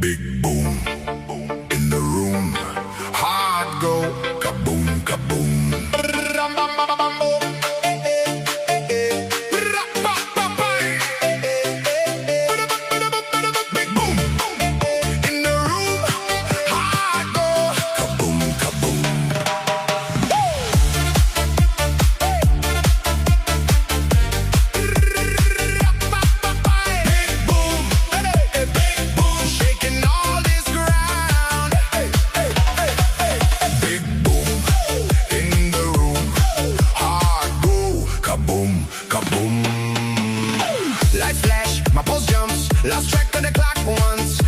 Big boom in the room. Hard go, kaboom, kaboom. Big boom in the room. Hard go, kaboom, kaboom. Big boom, shaking all this ground. Big boom in the room. Hard go, kaboom, kaboom. Lights flash, my pulse jumps. Lost track of the clock for once.